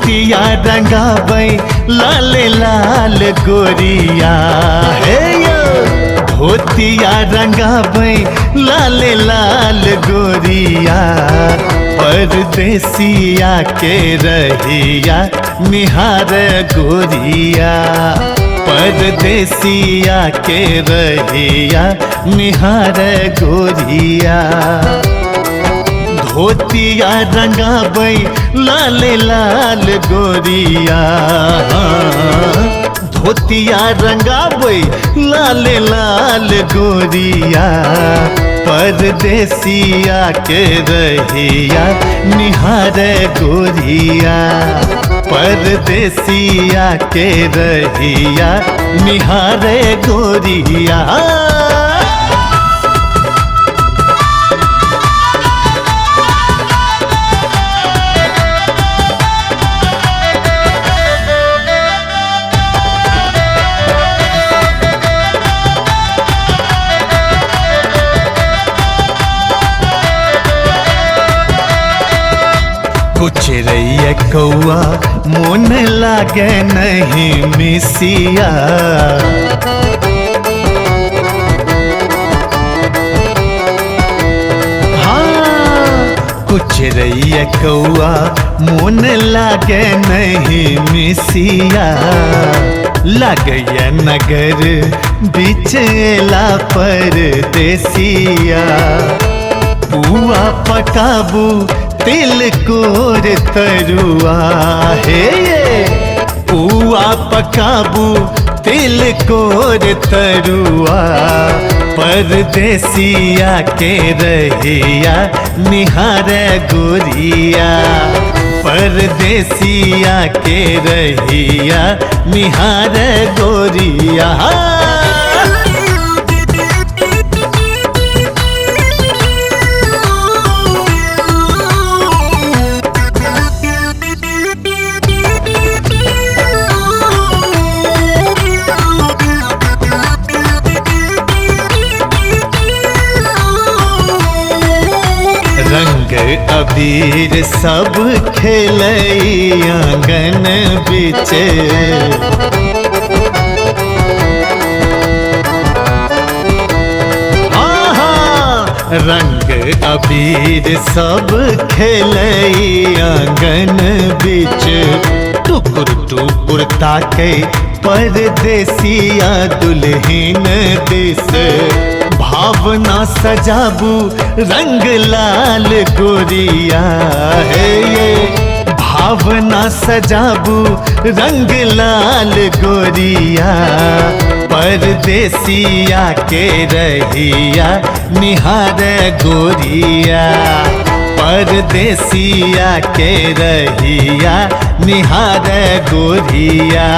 धोतिया रंगाबै लाल लाल गोरिया हे यो। धोतिया रंगाबै लाल लाल गोरिया परदेसिया के रहिया निहार गोरिया। परदेसिया के रहिया निहार गोरिया। धोतिया रंगाबै लाल लाल गोरिया। धोतिया रंगाबै लाल लाल गोरिया परदेसिया के रहिया निहार गोरिया। परदेसिया के रहिया निहार गोरिया। कुछ रैया कौआ मोन लागे नहीं मिसिया। हाँ कुछ रैया कौआ मोन लागे नहीं मिसिया। लगैया नगर बिचला परदेसिया। पुआ पकाबू तिल कोर तरुआ हे ये। पुआ पकाबू तिल कोर तरुआ परदेसिया के रहिया निहार गोरिया। परदेसिया के रहिया निहार गोरिया। रंग अबीर सब खेलई आंगन बिच। रंग अबीर सब खेलई आंगन बिच। टुकुर टुकुर ताके परदेसिया दुल्हन दिस। भावना सजाबू रंग लाल गोरिया है ये। भावना सजाबू रंग लाल गोरिया परदेसिया के रहिया निहार गोरिया। परदेसिया के रहिया निहार गोरिया।